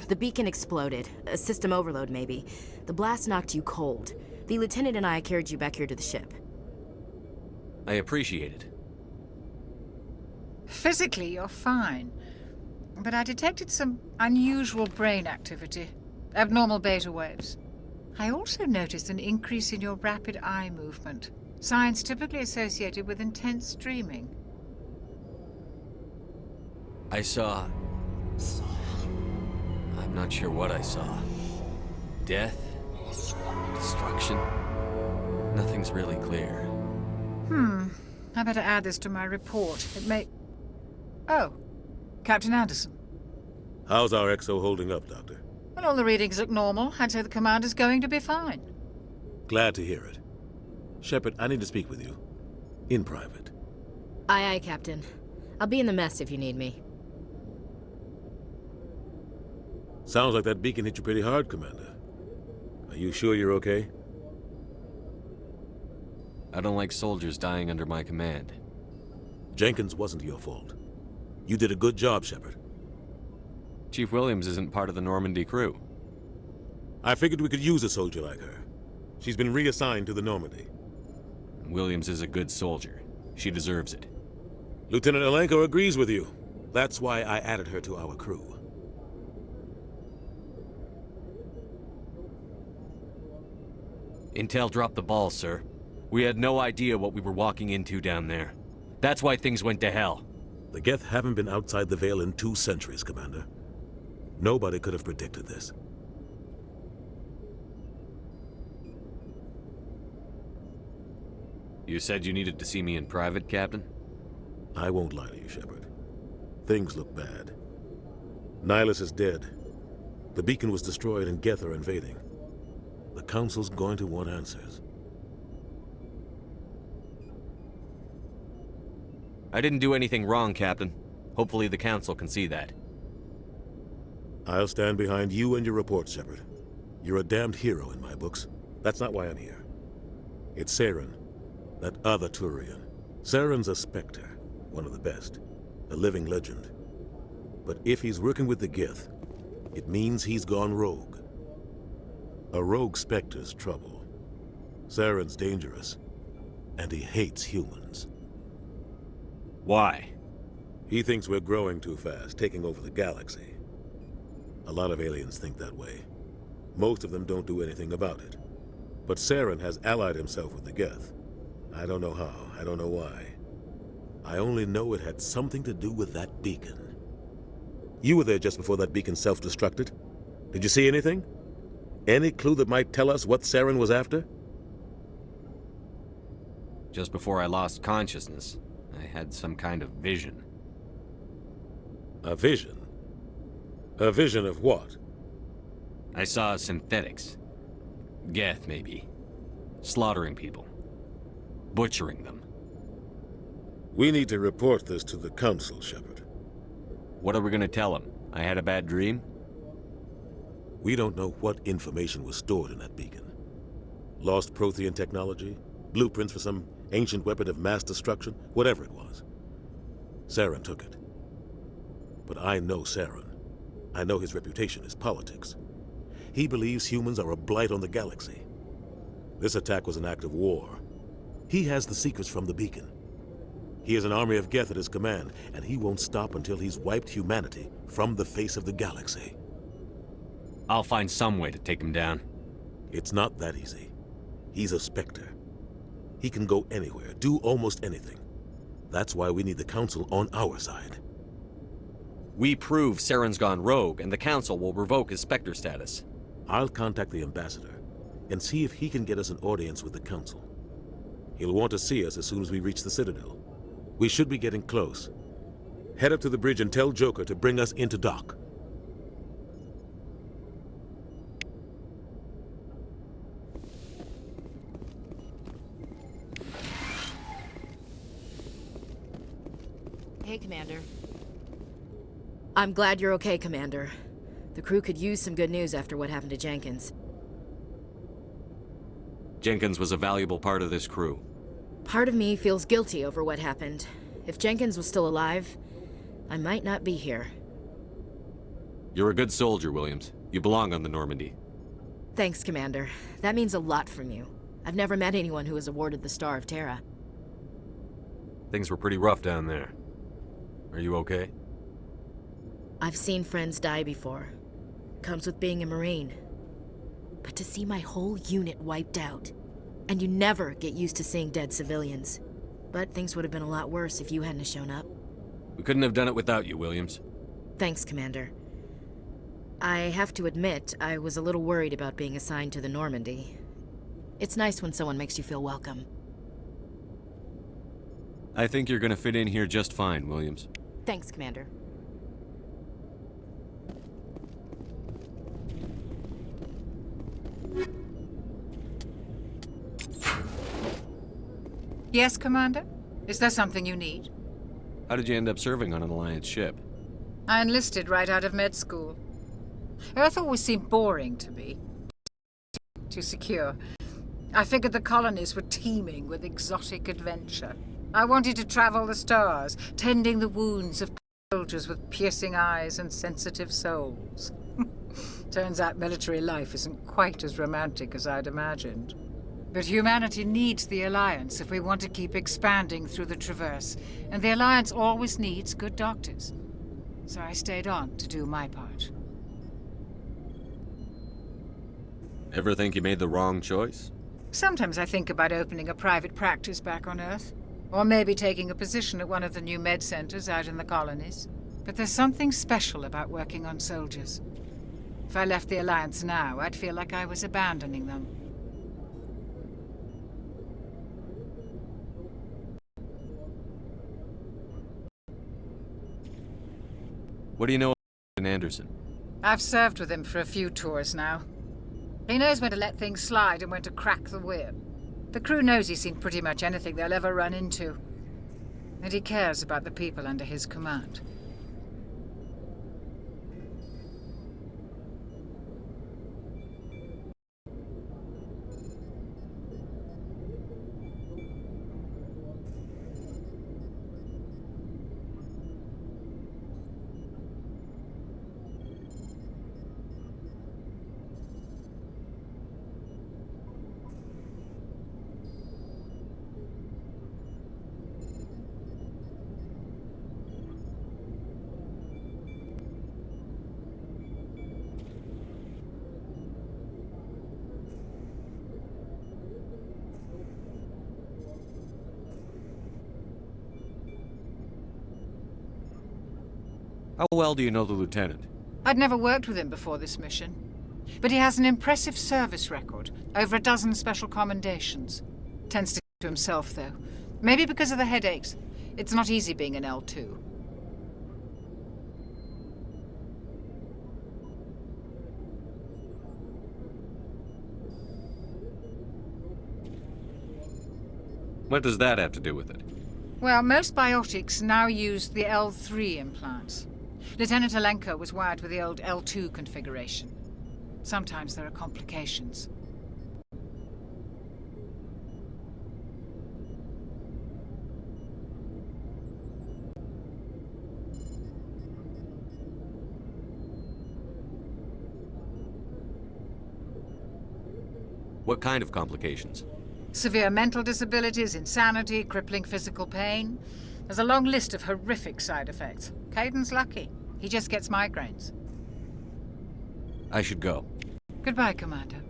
The beacon exploded. A system overload, maybe. The blast knocked you cold. The lieutenant and I carried you back here to the ship. I appreciate it. Physically, you're fine. But I detected some unusual brain activity. Abnormal beta waves. I also noticed an increase in your rapid eye movement. Signs typically associated with intense dreaming. I saw... I'm not sure what I saw. Death? Destruction? Nothing's really clear. I better add this to my report. It may... Oh, Captain Anderson. How's our XO holding up, Doctor? Well, all the readings look normal. I'd say the commander's going to be fine. Glad to hear it. Shepard, I need to speak with you. In private. Aye, aye, Captain. I'll be in the mess if you need me. Sounds like that beacon hit you pretty hard, Commander. Are you sure you're okay? I don't like soldiers dying under my command. Jenkins wasn't your fault. You did a good job, Shepard. Chief Williams isn't part of the Normandy crew. I figured we could use a soldier like her. She's been reassigned to the Normandy. Williams is a good soldier. She deserves it. Lieutenant Alenko agrees with you. That's why I added her to our crew. Intel dropped the ball, sir. We had no idea what we were walking into down there. That's why things went to hell. The Geth haven't been outside the Veil in 2 centuries, Commander. Nobody could have predicted this. You said you needed to see me in private, Captain? I won't lie to you, Shepard. Things look bad. Nihilus is dead. The beacon was destroyed and Geth are invading. The Council's going to want answers. I didn't do anything wrong, Captain. Hopefully the Council can see that. I'll stand behind you and your report, Shepard. You're a damned hero in my books. That's not why I'm here. It's Saren, that other Turian. Saren's a Spectre, one of the best, a living legend. But if he's working with the Geth, it means he's gone rogue. A rogue Spectre's trouble. Saren's dangerous, and he hates humans. Why? He thinks we're growing too fast, taking over the galaxy. A lot of aliens think that way. Most of them don't do anything about it. But Saren has allied himself with the Geth. I don't know how, I don't know why. I only know it had something to do with that beacon. You were there just before that beacon self-destructed. Did you see anything? Any clue that might tell us what Saren was after? Just before I lost consciousness, I had some kind of vision. A vision? A vision of what? I saw synthetics. Geth, maybe. Slaughtering people. Butchering them. We need to report this to the Council, Shepard. What are we gonna tell them? I had a bad dream? We don't know what information was stored in that beacon. Lost Prothean technology? Blueprints for some ancient weapon of mass destruction? Whatever it was. Saren took it. But I know Saren. I know his reputation is politics. He believes humans are a blight on the galaxy. This attack was an act of war. He has the secrets from the beacon. He has an army of Geth at his command, and he won't stop until he's wiped humanity from the face of the galaxy. I'll find some way to take him down. It's not that easy. He's a Spectre. He can go anywhere, do almost anything. That's why we need the Council on our side. We prove Saren's gone rogue, and the Council will revoke his Spectre status. I'll contact the Ambassador and see if he can get us an audience with the Council. He'll want to see us as soon as we reach the Citadel. We should be getting close. Head up to the bridge and tell Joker to bring us into dock. Hey, Commander. I'm glad you're okay, Commander. The crew could use some good news after what happened to Jenkins. Jenkins was a valuable part of this crew. Part of me feels guilty over what happened. If Jenkins was still alive, I might not be here. You're a good soldier, Williams. You belong on the Normandy. Thanks, Commander. That means a lot from you. I've never met anyone who was awarded the Star of Terra. Things were pretty rough down there. Are you okay? I've seen friends die before. Comes with being a Marine. But to see my whole unit wiped out, and you never get used to seeing dead civilians. But things would have been a lot worse if you hadn't shown up. We couldn't have done it without you, Williams. Thanks, Commander. I have to admit, I was a little worried about being assigned to the Normandy. It's nice when someone makes you feel welcome. I think you're gonna fit in here just fine, Williams. Thanks, Commander. Yes, Commander? Is there something you need? How did you end up serving on an Alliance ship? I enlisted right out of med school. Earth always seemed boring to me. Too secure. I figured the colonies were teeming with exotic adventure. I wanted to travel the stars, tending the wounds of soldiers with piercing eyes and sensitive souls. Turns out military life isn't quite as romantic as I'd imagined. But humanity needs the Alliance if we want to keep expanding through the Traverse, and the Alliance always needs good doctors. So I stayed on to do my part. Ever think you made the wrong choice? Sometimes I think about opening a private practice back on Earth, or maybe taking a position at one of the new med centers out in the colonies. But there's something special about working on soldiers. If I left the Alliance now, I'd feel like I was abandoning them. What do you know about Captain Anderson? I've served with him for a few tours now. He knows when to let things slide and when to crack the whip. The crew knows he's seen pretty much anything they'll ever run into. And he cares about the people under his command. How well do you know the Lieutenant? I'd never worked with him before this mission. But he has an impressive service record, over a dozen special commendations. Tends to keep to himself, though. Maybe because of the headaches. It's not easy being an L2. What does that have to do with it? Well, most biotics now use the L3 implants. Lieutenant Alenko was wired with the old L2 configuration. Sometimes there are complications. What kind of complications? Severe mental disabilities, insanity, crippling physical pain. There's a long list of horrific side effects. Caden's lucky. He just gets migraines. I should go. Goodbye, Commander.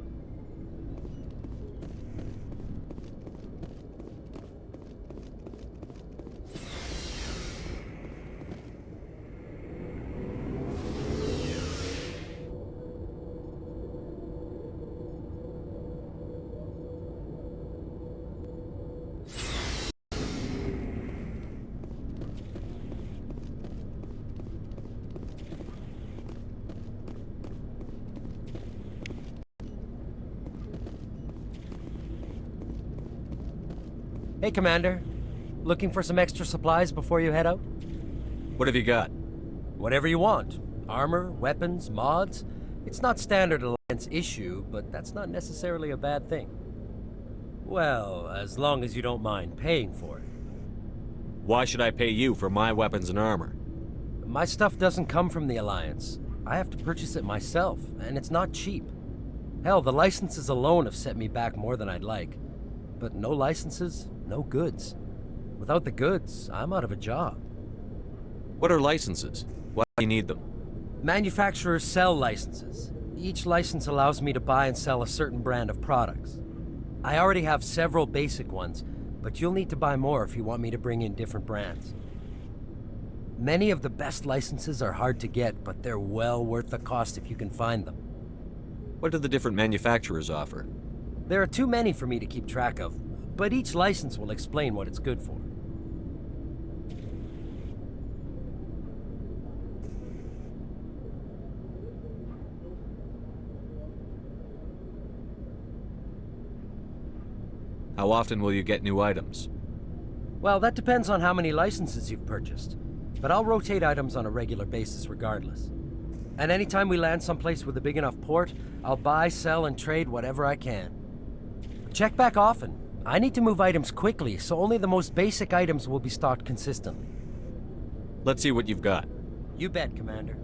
Hey, Commander. Looking for some extra supplies before you head out? What have you got? Whatever you want. Armor, weapons, mods. It's not standard Alliance issue, but that's not necessarily a bad thing. Well, as long as you don't mind paying for it. Why should I pay you for my weapons and armor? My stuff doesn't come from the Alliance. I have to purchase it myself, and it's not cheap. Hell, the licenses alone have set me back more than I'd like. But no licenses, no goods. Without the goods, I'm out of a job. What are licenses? Why do you need them? Manufacturers sell licenses. Each license allows me to buy and sell a certain brand of products. I already have several basic ones, but you'll need to buy more if you want me to bring in different brands. Many of the best licenses are hard to get, but they're well worth the cost if you can find them. What do the different manufacturers offer? There are too many for me to keep track of, but each license will explain what it's good for. How often will you get new items? Well, that depends on how many licenses you've purchased. But I'll rotate items on a regular basis regardless. And anytime we land someplace with a big enough port, I'll buy, sell, and trade whatever I can. Check back often. I need to move items quickly, so only the most basic items will be stocked consistently. Let's see what you've got. You bet, Commander.